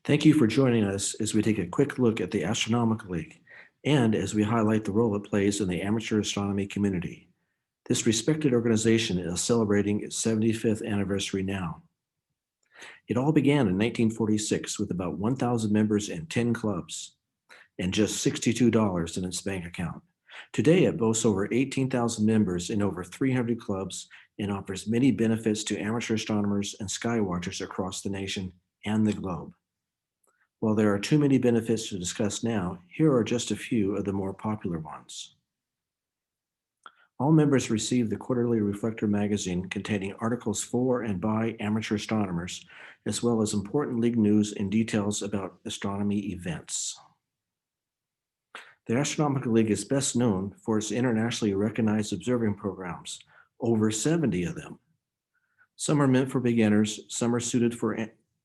Thank you for joining us as we take a quick look at the Astronomical League and as we highlight the role it plays in the amateur astronomy community. This respected organization is celebrating its 75th anniversary now. It all began in 1946 with about 1,000 members and 10 clubs and just $62 in its bank account. Today, it boasts over 18,000 members in over 300 clubs and offers many benefits to amateur astronomers and sky watchers across the nation and the globe. While there are too many benefits to discuss now, here are just a few of the more popular ones. All members receive the quarterly Reflector Magazine containing articles for and by amateur astronomers, as well as important league news and details about astronomy events. The Astronomical League is best known for its internationally recognized observing programs, over 70 of them. Some are meant for beginners, some are suited for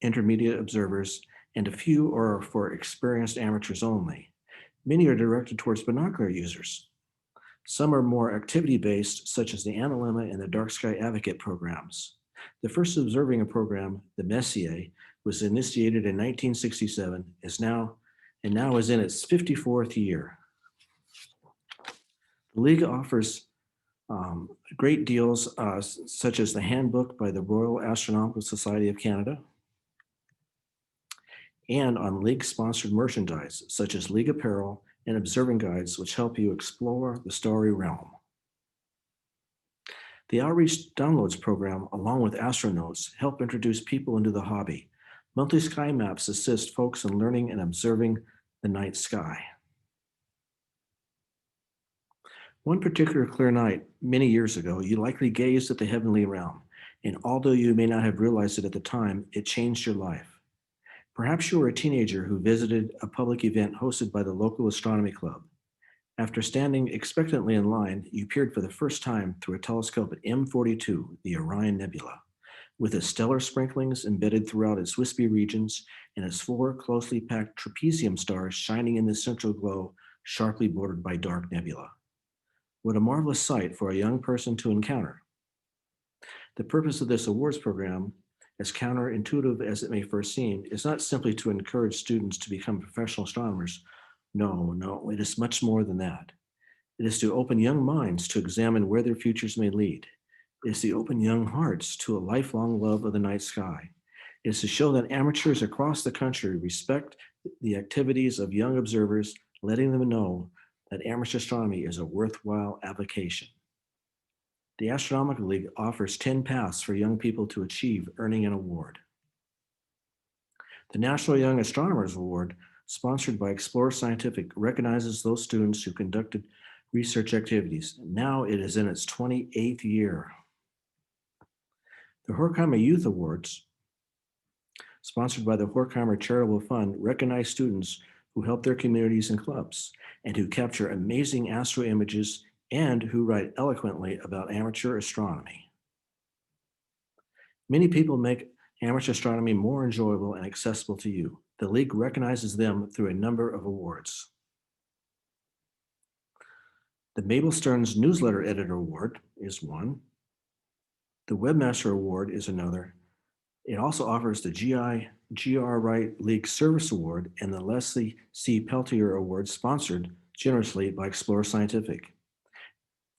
intermediate observers, and a few are for experienced amateurs only. Many are directed towards binocular users. Some are more activity-based, such as the Analemma and the Dark Sky Advocate programs. The first observing program, the Messier, was initiated in 1967, is now in its 54th year. The League offers great deals such as the handbook by the Royal Astronomical Society of Canada, and on League-sponsored merchandise, such as League apparel and observing guides, which help you explore the starry realm. The Outreach Downloads program, along with Astronotes, help introduce people into the hobby. Monthly sky maps assist folks in learning and observing the night sky. One particular clear night many years ago, you likely gazed at the heavenly realm, and although you may not have realized it at the time, it changed your life. Perhaps you were a teenager who visited a public event hosted by the local astronomy club. After standing expectantly in line, you peered for the first time through a telescope at M42, the Orion Nebula, with its stellar sprinklings embedded throughout its wispy regions and its four closely packed trapezium stars shining in the central glow, sharply bordered by dark nebula. What a marvelous sight for a young person to encounter. The purpose of this awards program, as counterintuitive as it may first seem, is not simply to encourage students to become professional astronomers. No, it is much more than that. It is to open young minds to examine where their futures may lead. It is to open young hearts to a lifelong love of the night sky. It is to show that amateurs across the country respect the activities of young observers, letting them know that amateur astronomy is a worthwhile avocation. The Astronomical League offers 10 paths for young people to achieve earning an award. The National Young Astronomers Award, sponsored by Explore Scientific, recognizes those students who conducted research activities. Now it is in its 28th year. The Huracana Youth Awards, sponsored by the Huracana Charitable Fund, recognize students who help their communities and clubs and who capture amazing astro images and who write eloquently about amateur astronomy. Many people make amateur astronomy more enjoyable and accessible to you. The League recognizes them through a number of awards. The Mabel Stearns Newsletter Editor Award is one. The Webmaster Award is another. It also offers the G.R. Wright League Service Award and the Leslie C. Peltier Award, sponsored generously by Explore Scientific.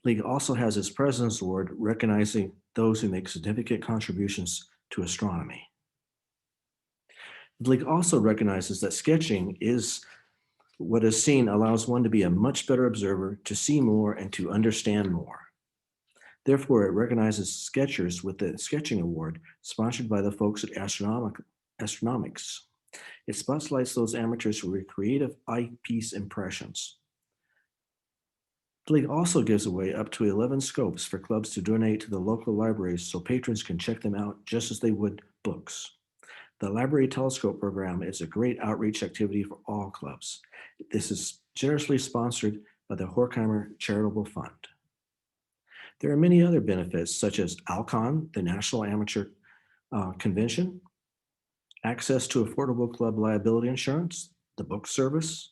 League also has its President's Award, recognizing those who make significant contributions to astronomy. The League also recognizes that sketching is what is seen allows one to be a much better observer, to see more, and to understand more. Therefore, it recognizes sketchers with the Sketching Award, sponsored by the folks at Astronomics. It spotlights those amateurs who create creative eyepiece impressions. The League also gives away up to 11 scopes for clubs to donate to the local libraries so patrons can check them out just as they would books. The Library Telescope program is a great outreach activity for all clubs. This is generously sponsored by the Horkheimer Charitable Fund. There are many other benefits, such as Alcon, the National Amateur Convention, access to affordable club liability insurance, the book service,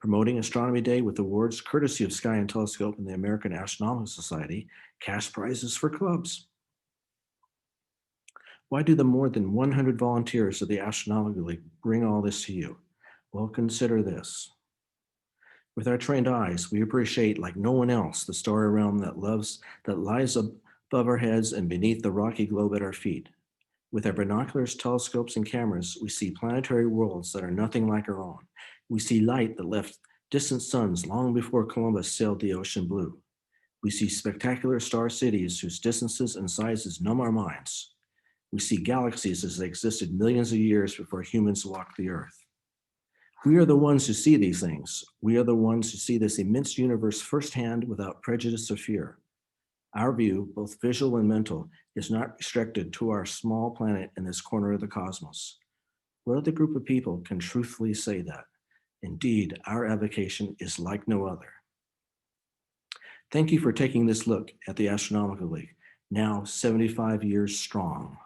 promoting Astronomy Day with awards courtesy of Sky and Telescope and the American Astronomical Society, cash prizes for clubs. Why do the more than 100 volunteers of the Astronomical League bring all this to you? Well, consider this. With our trained eyes, we appreciate like no one else the starry realm that lies above our heads and beneath the rocky globe at our feet. With our binoculars, telescopes, and cameras, we see planetary worlds that are nothing like our own. We see light that left distant suns long before Columbus sailed the ocean blue. We see spectacular star cities whose distances and sizes numb our minds. We see galaxies as they existed millions of years before humans walked the earth. We are the ones who see these things. We are the ones who see this immense universe firsthand without prejudice or fear. Our view, both visual and mental, is not restricted to our small planet in this corner of the cosmos. What other group of people can truthfully say that? Indeed, our avocation is like no other. Thank you for taking this look at the Astronomical League, now 75 years strong.